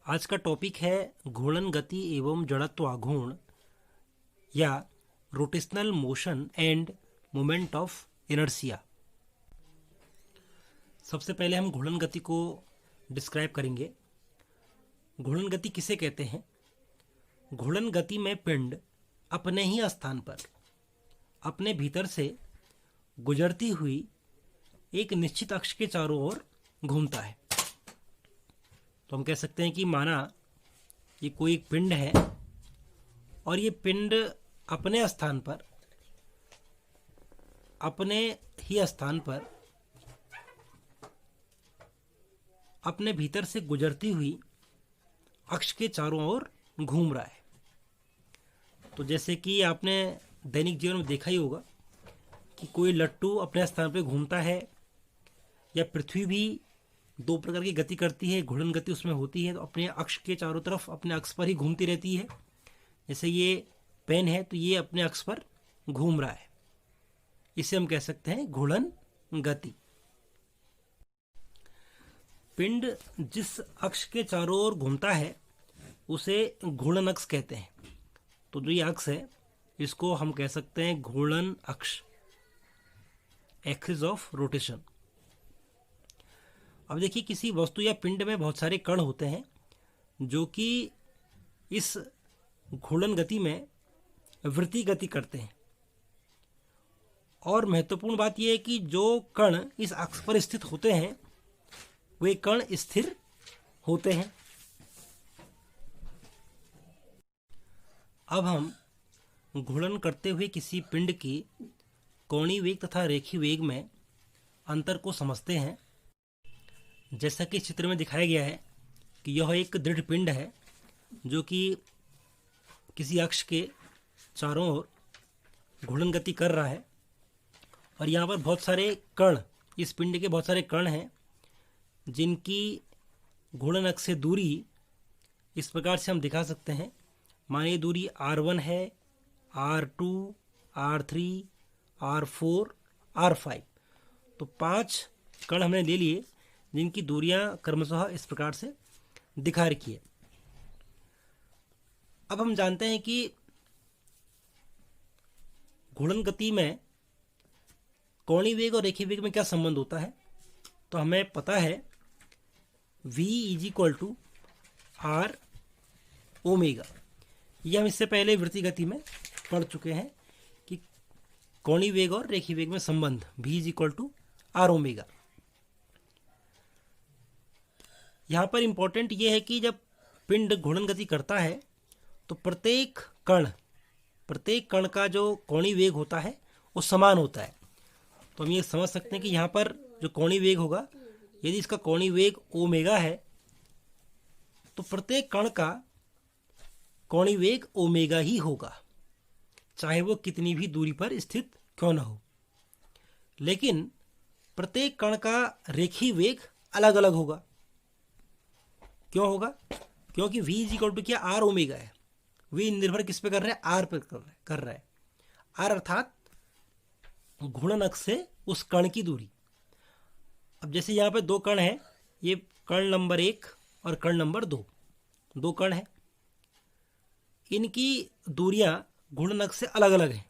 आज का टॉपिक है घूर्णन गति एवं जड़त्व आघूर्ण या rotational motion end moment of inertia. सबसे पहले हम घूर्णन गति को डिस्क्राइब करेंगे। घूर्णन गति किसे कहते हैं? घूर्णन गति में पिंड अपने ही स्थान पर अपने भीतर से गुजरती हुई एक निश्चित अक्ष के चारों ओर घूमता है। तो हम कह सकते हैं कि माना ये कोई एक पिंड है और ये पिंड अपने स्थान पर अपने भीतर से गुजरती हुई अक्ष के चारों ओर घूम रहा है। तो जैसे कि आपने दैनिक जीवन में देखा ही होगा कि कोई लट्टू अपने स्थान पर घूमता है या पृथ्वी भी दो प्रकार की गति करती है, घूर्णन गति उसमें होती है, तो अपने अक्ष के चारों तरफ अपने अक्ष पर ही घूमती रहती है। जैसे ये पेन है तो ये अपने अक्ष पर घूम रहा है, इसे हम कह सकते हैं घूर्णन गति। पिंड जिस अक्ष के चारों ओर घूमता है उसे घूर्णन अक्ष कहते हैं। तो जो ये अक्ष है इसको हम कह सकते हैं घूर्णन अक्ष, एक्सिस ऑफ रोटेशन। अब देखिए, किसी वस्तु या पिंड में बहुत सारे कण होते हैं जो कि इस घूर्णन गति में वृत्ति गति करते हैं। और महत्वपूर्ण बात यह है कि जो कण इस अक्ष पर स्थित होते हैं वे कण स्थिर होते हैं। अब हम घूर्णन करते हुए किसी पिंड की कोणीय वेग तथा रेखीय वेग में अंतर को समझते हैं। जैसा कि चित्र में दिखाया गया है कि यह एक दृढ़ पिंड है जो कि किसी अक्ष के चारों ओर घूर्णन गति कर रहा है और यहाँ पर बहुत सारे कण, इस पिंड के बहुत सारे कण हैं जिनकी घूर्णन अक्ष से दूरी इस प्रकार से हम दिखा सकते हैं। मानिए दूरी R1 है, R2, R3, R4, R5। तो 5 कण हमने ले लिए जिनकी दूरियां क्रमशः इस प्रकार से दिखा रखी है। अब हम जानते हैं कि घूर्णन गति में कोणीय वेग और रेखीय वेग में क्या संबंध होता है। तो हमें पता है v = r ओमेगा। ये हम इससे पहले वृत्तीय गति में पढ़ चुके हैं कि कोणीय वेग और रेखीय वेग में संबंध v = r ओमेगा। यहाँ पर इंपॉर्टेंट ये है कि जब पिंड घूर्णन गति करता है तो प्रत्येक कण का जो कोणीय वेग होता है वो समान होता है। तो हम ये समझ सकते हैं कि यहाँ पर जो कोणीय वेग होगा, यदि इसका कोणीय वेग ओमेगा है तो प्रत्येक कण का कोणीय वेग ओमेगा ही होगा, चाहे वो कितनी भी दूरी पर स्थित क्यों न हो। लेकिन प्रत्येक कण का रेखीय वेग अलग अलग होगा। क्यों होगा? क्योंकि v = क्या, r ओमेगा है। v निर्भर किस पे कर रहा है? r पर कर रहा है। r अर्थात घूर्णन अक्ष से उस कण की दूरी। अब जैसे यहाँ पे दो कण हैं, ये कण नंबर 1 और कण नंबर 2, दो कण हैं, इनकी दूरियां घूर्णन अक्ष से अलग अलग हैं।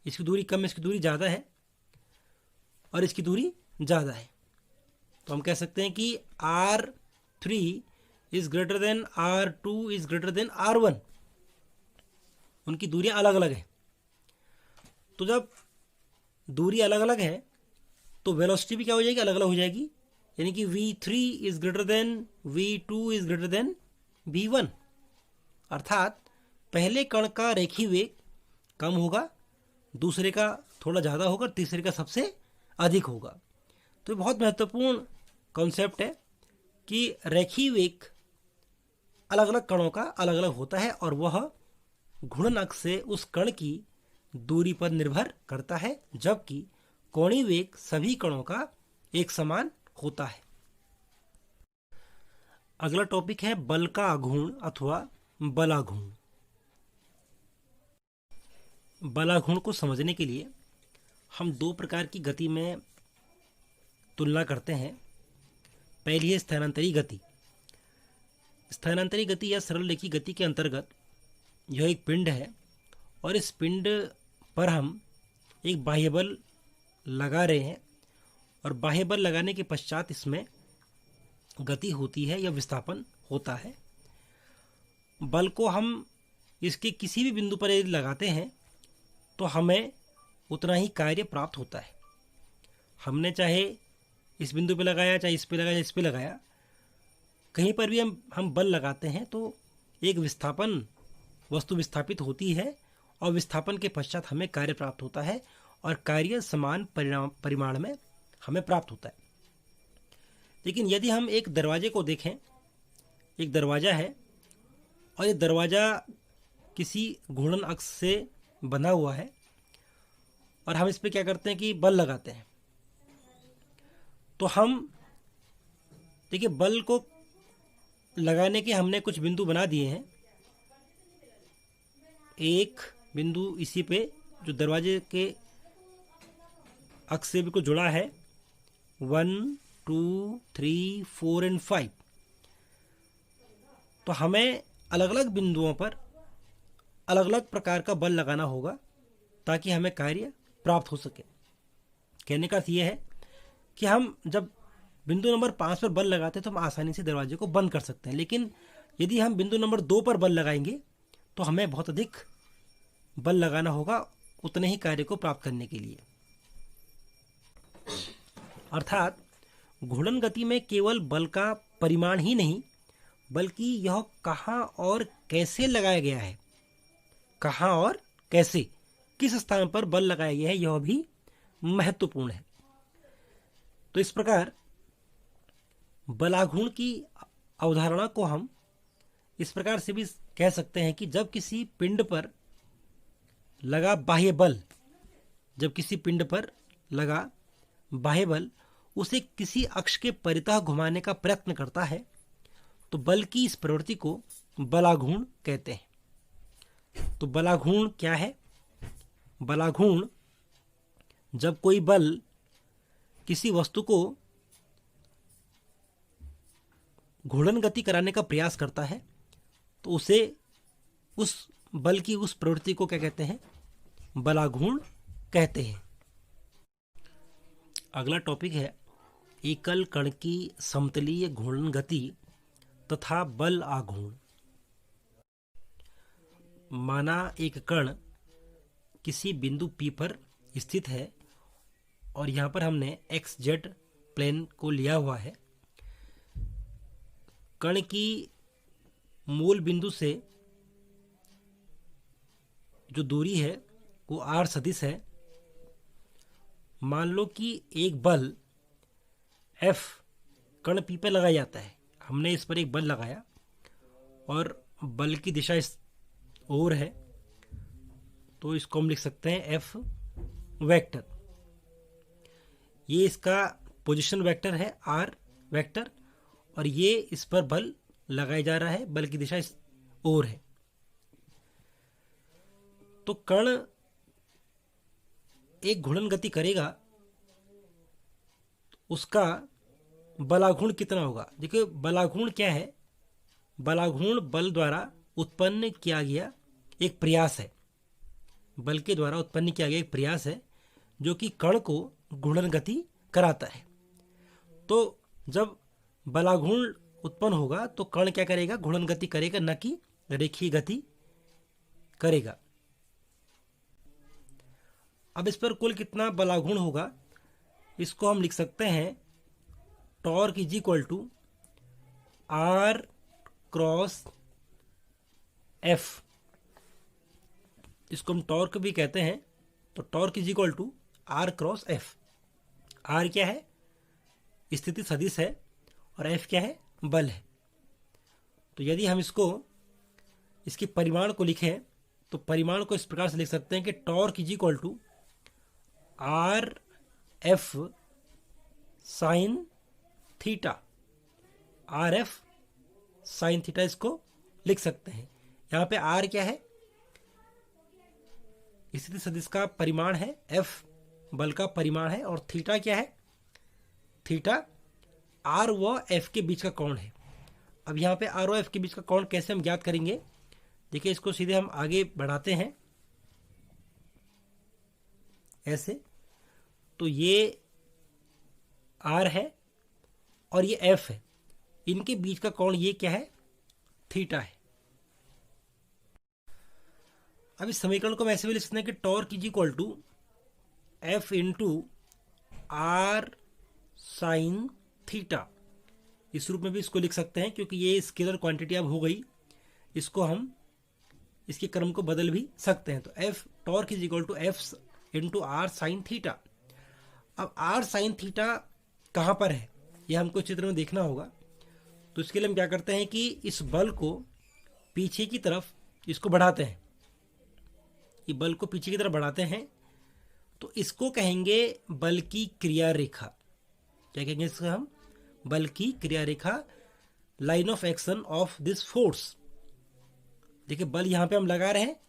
इसकी दूरी कम, इसकी दूरी ज़्यादा है और इसकी दूरी ज़्यादा है। तो हम कह सकते हैं कि R3 is greater than R2 is greater than R1। उनकी दूरियां अलग अलग है। तो जब दूरी अलग अलग है तो वेलोसिटी भी क्या हो जाएगी? अलग अलग हो जाएगी। यानी कि V3 is greater than V2 is greater than V1। अर्थात पहले कण का रेखीय वेग कम होगा, दूसरे का थोड़ा ज़्यादा होगा, तीसरे का सबसे अधिक होगा। तो बहुत महत्वपूर्ण कॉन्सेप्ट है कि रेखीय वेग अलग अलग कणों का अलग अलग होता है और वह घूर्णन अक्ष से उस कण की दूरी पर निर्भर करता है, जबकि कोणीय वेग सभी कणों का एक समान होता है। अगला टॉपिक है बल का आघूर्ण अथवा बलाघूर्ण। बलाघूर्ण को समझने के लिए हम दो प्रकार की गति में तुलना करते हैं। पहली है स्थानांतरी गति। स्थानांतरी गति या सरल रेखीय गति के अंतर्गत यह एक पिंड है और इस पिंड पर हम एक बाह्य बल लगा रहे हैं और बाह्य बल लगाने के पश्चात इसमें गति होती है या विस्थापन होता है। बल को हम इसके किसी भी बिंदु पर यदि लगाते हैं तो हमें उतना ही कार्य प्राप्त होता है। हमने चाहे इस बिंदु पे लगाया, चाहे इस पे लगाया, इस पे लगाया, कहीं पर भी हम बल लगाते हैं तो एक विस्थापन वस्तु विस्थापित होती है और विस्थापन के पश्चात हमें कार्य प्राप्त होता है और कार्य समान परिमाण में हमें प्राप्त होता है। लेकिन यदि हम एक दरवाजे को देखें, एक दरवाज़ा है और ये दरवाज़ा किसी घूर्णन अक्ष से बना हुआ है और हम इस पे क्या करते हैं कि बल लगाते हैं, तो हम देखिए बल को लगाने के हमने कुछ बिंदु बना दिए हैं। एक बिंदु इसी पे जो दरवाजे के अक्ष से बिल्कुल जुड़ा है, 1 2 3 4 और 5। तो हमें अलग अलग बिंदुओं पर अलग अलग प्रकार का बल लगाना होगा ताकि हमें कार्य प्राप्त हो सके। कहने का अर्थ यह है कि हम जब बिंदु नंबर 5 पर बल लगाते हैं तो हम आसानी से दरवाजे को बंद कर सकते हैं, लेकिन यदि हम बिंदु नंबर 2 पर बल लगाएंगे तो हमें बहुत अधिक बल लगाना होगा उतने ही कार्य को प्राप्त करने के लिए। अर्थात घूर्णन गति में केवल बल का परिमाण ही नहीं बल्कि यह कहाँ और कैसे लगाया गया है, कहाँ और कैसे, किस स्थान पर बल लगाया गया है, यह भी महत्वपूर्ण है। तो इस प्रकार बलाघूर्ण की अवधारणा को हम इस प्रकार से भी कह सकते हैं कि जब किसी पिंड पर लगा बाह्य बल, जब किसी पिंड पर लगा बाह्य बल उसे किसी अक्ष के परितः घुमाने का प्रयत्न करता है तो बल की इस प्रवृत्ति को बलाघूर्ण कहते हैं। तो बलाघूर्ण क्या है? बलाघूर्ण जब कोई बल किसी वस्तु को घूर्णन गति कराने का प्रयास करता है तो उसे उस बल की उस प्रवृत्ति को क्या कहते हैं? बलाघूर्ण कहते हैं। अगला टॉपिक है एकल कण की समतलीय घूर्णन गति तथा बल आघूर्ण। माना एक कण किसी बिंदु P पर स्थित है और यहाँ पर हमने XZ प्लेन को लिया हुआ है। कण की मूल बिंदु से जो दूरी है वो R सदिश है। मान लो कि एक बल F कण P पे लगाया जाता है। हमने इस पर एक बल लगाया और बल की दिशा इस ओर है तो इसको हम लिख सकते हैं F वेक्टर। ये इसका पोजीशन वेक्टर है R वेक्टर और ये इस पर बल लगाया जा रहा है, बल की दिशा इस ओर है। तो कण एक घूर्णन गति करेगा उसका बलाघूर्ण कितना होगा? देखिए बलाघूर्ण क्या है? बलाघूर्ण बल द्वारा उत्पन्न किया गया एक प्रयास है, बल के द्वारा उत्पन्न किया गया एक प्रयास है जो कि कण को घूर्णन गति कराता है। तो जब बलाघूर्ण उत्पन्न होगा तो कण क्या करेगा? घूर्णन गति करेगा, न कि रेखीय गति करेगा। अब इस पर कुल कितना बलाघूर्ण होगा इसको हम लिख सकते हैं torque is equal to R cross F। इसको हम टॉर्क भी कहते हैं। तो torque is equal to R cross F। R क्या है? स्थिति सदिश है और F क्या है? बल है। तो यदि हम इसके परिमाण को लिखें तो परिमाण को इस प्रकार से लिख सकते हैं कि torque is equal to R F sine theta. R F sine theta इसको लिख सकते हैं। यहाँ पे R क्या है? स्थिति सदिश का परिमाण है, F बल का परिमाण है और थीटा क्या है? थीटा R व F के बीच का कोण है। अब यहाँ पे आर ओ एफ के बीच का कोण कैसे हम ज्ञात करेंगे? देखिए, इसको सीधे हम आगे बढ़ाते हैं ऐसे। तो ये आर है और ये एफ है, इनके बीच का कोण ये क्या है? थीटा है। अब इस समीकरण को हम ऐसे भी लिख सकते हैं कि torque is equal to F into R sine theta. इस रूप में भी इसको लिख सकते हैं, क्योंकि ये स्केलर क्वांटिटी अब हो गई, इसको हम इसके क्रम को बदल भी सकते हैं। तो F torque is equal to F into R sine theta. अब आर साइन थीटा कहाँ पर है, यह हमको चित्र में देखना होगा। तो इसके लिए हम क्या करते हैं कि इस बल को पीछे की तरफ इसको बढ़ाते हैं, ये बल को पीछे की तरफ बढ़ाते हैं। तो इसको कहेंगे बल की क्रिया रेखा। क्या कहेंगे इसको हम? बल की क्रिया रेखा, line of action of this force. देखिए, बल यहां पे हम लगा रहे हैं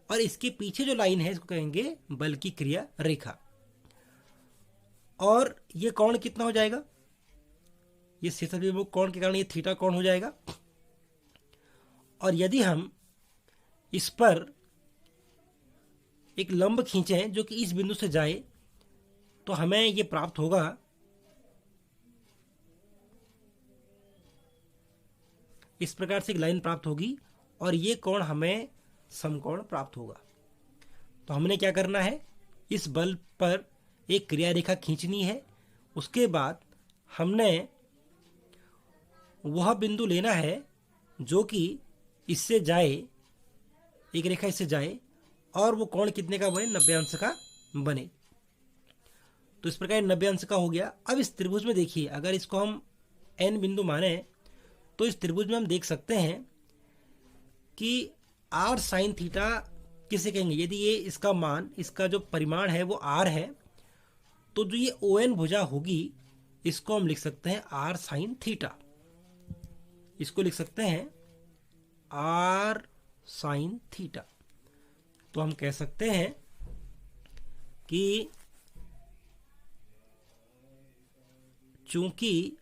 और इसके पीछे जो लाइन है इसको कहेंगे बल की क्रिया रेखा। और ये कोण कितना हो जाएगा? ये शीर्षक विभव कोण के कारण ये थीटा कोण हो जाएगा। और यदि हम इस पर एक लंब खींचें जो कि इस बिंदु से जाए, तो हमें ये प्राप्त होगा, इस प्रकार से एक लाइन प्राप्त होगी और ये कोण हमें समकोण प्राप्त होगा। तो हमने क्या करना है, इस बल पर एक क्रिया रेखा खींचनी है। उसके बाद हमने वह बिंदु लेना है जो कि इससे जाए, एक रेखा इससे जाए और वो कोण कितने का बने? 90 अंश का बने। तो इस प्रकार 90 अंश का हो गया। अब इस त्रिभुज में देखिए, अगर इसको हम n बिंदु माने तो इस त्रिभुज में हम देख सकते हैं कि r साइन थीटा किसे कहेंगे? यदि ये इसका मान, इसका जो परिमाण है वो r है, तो जो ये ON भुजा होगी इसको हम लिख सकते हैं r साइन थीटा। इसको लिख सकते हैं r साइन थीटा। तो हम कह सकते हैं कि चूंकि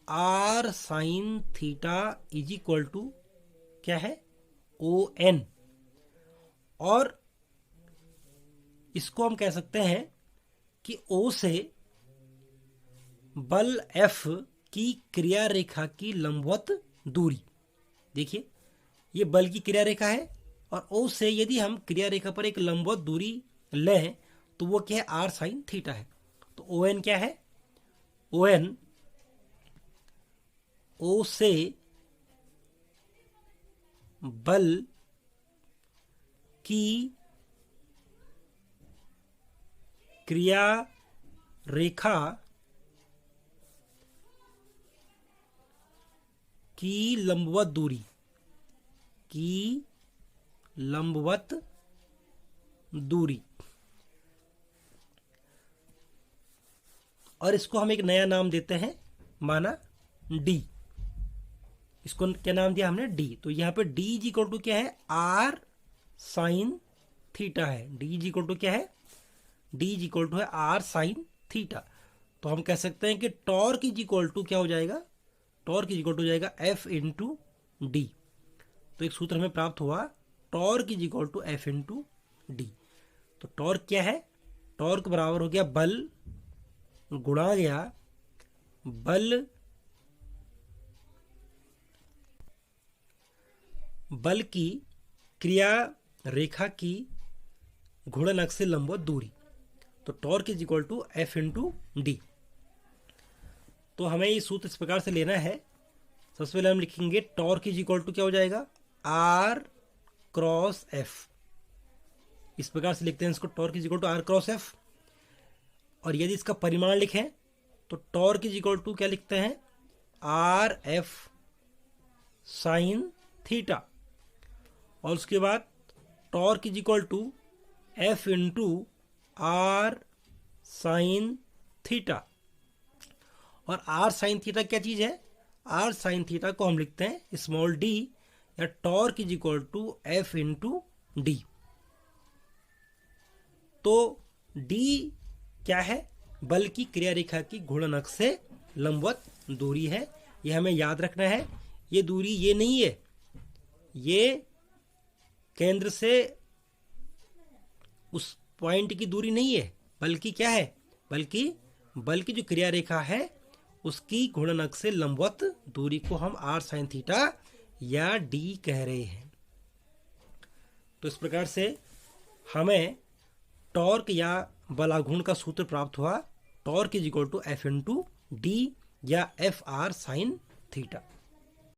R sine theta is equal to क्या है? ON, और इसको हम कह सकते हैं कि O से बल F की क्रिया रेखा की लंबवत दूरी। देखिए, ये बल की क्रिया रेखा है और O से यदि हम क्रिया रेखा पर एक लंबवत दूरी लें तो वो क्या है? आर साइन थीटा है। तो ON क्या है? ON O से बल की क्रिया रेखा की लंबवत दूरी, की लंबवत दूरी। और इसको हम एक नया नाम देते हैं, माना d। इसको क्या नाम दिया हमने? d। तो यहाँ पे d इज इक्वल टू क्या है? r साइन थीटा है। d इज इक्वल टू क्या है? d इज इक्वल टू है r साइन थीटा। तो हम कह सकते हैं कि टॉर्क इज इक्वल टू क्या हो जाएगा? टॉर्क इज इक्वल टू हो जाएगा f इंटू डी। तो एक सूत्र हमें प्राप्त हुआ, torque is equal to f into D. तो टॉर्क क्या है? टॉर्क बराबर हो गया बल गुणा गया बल की क्रिया रेखा की घूर्णन अक्ष से लंबवत दूरी। तो torque is equal to F into D. तो हमें ये सूत्र इस प्रकार से लेना है। सबसे पहले हम लिखेंगे टॉर्क इज इक्वल टू क्या हो जाएगा? R cross F. इस प्रकार से लिखते हैं इसको, torque is equal to R cross F. और यदि इसका परिमाण लिखें तो टॉर्क इज इक्वल टू क्या लिखते हैं? R F sine theta. और उसके बाद torque is equal to F into R sine theta. और आर साइन थीटा क्या चीज है? आर साइन थीटा को हम लिखते हैं स्मॉल डी, या torque is equal to F into D. तो डी क्या है? बल की क्रिया रेखा की घूर्णन अक्ष से लंबवत दूरी है। यह हमें याद रखना है। ये दूरी ये नहीं है, ये केंद्र से उस पॉइंट की दूरी नहीं है, बल्कि क्या है, बल्कि जो क्रिया रेखा है उसकी घूर्णन अक्ष से लंबवत दूरी को हम r sin थीटा या d कह रहे हैं। तो इस प्रकार से हमें टॉर्क या बलाघूर्ण का सूत्र प्राप्त हुआ, torque is equal to F into D या F r sin थीटा।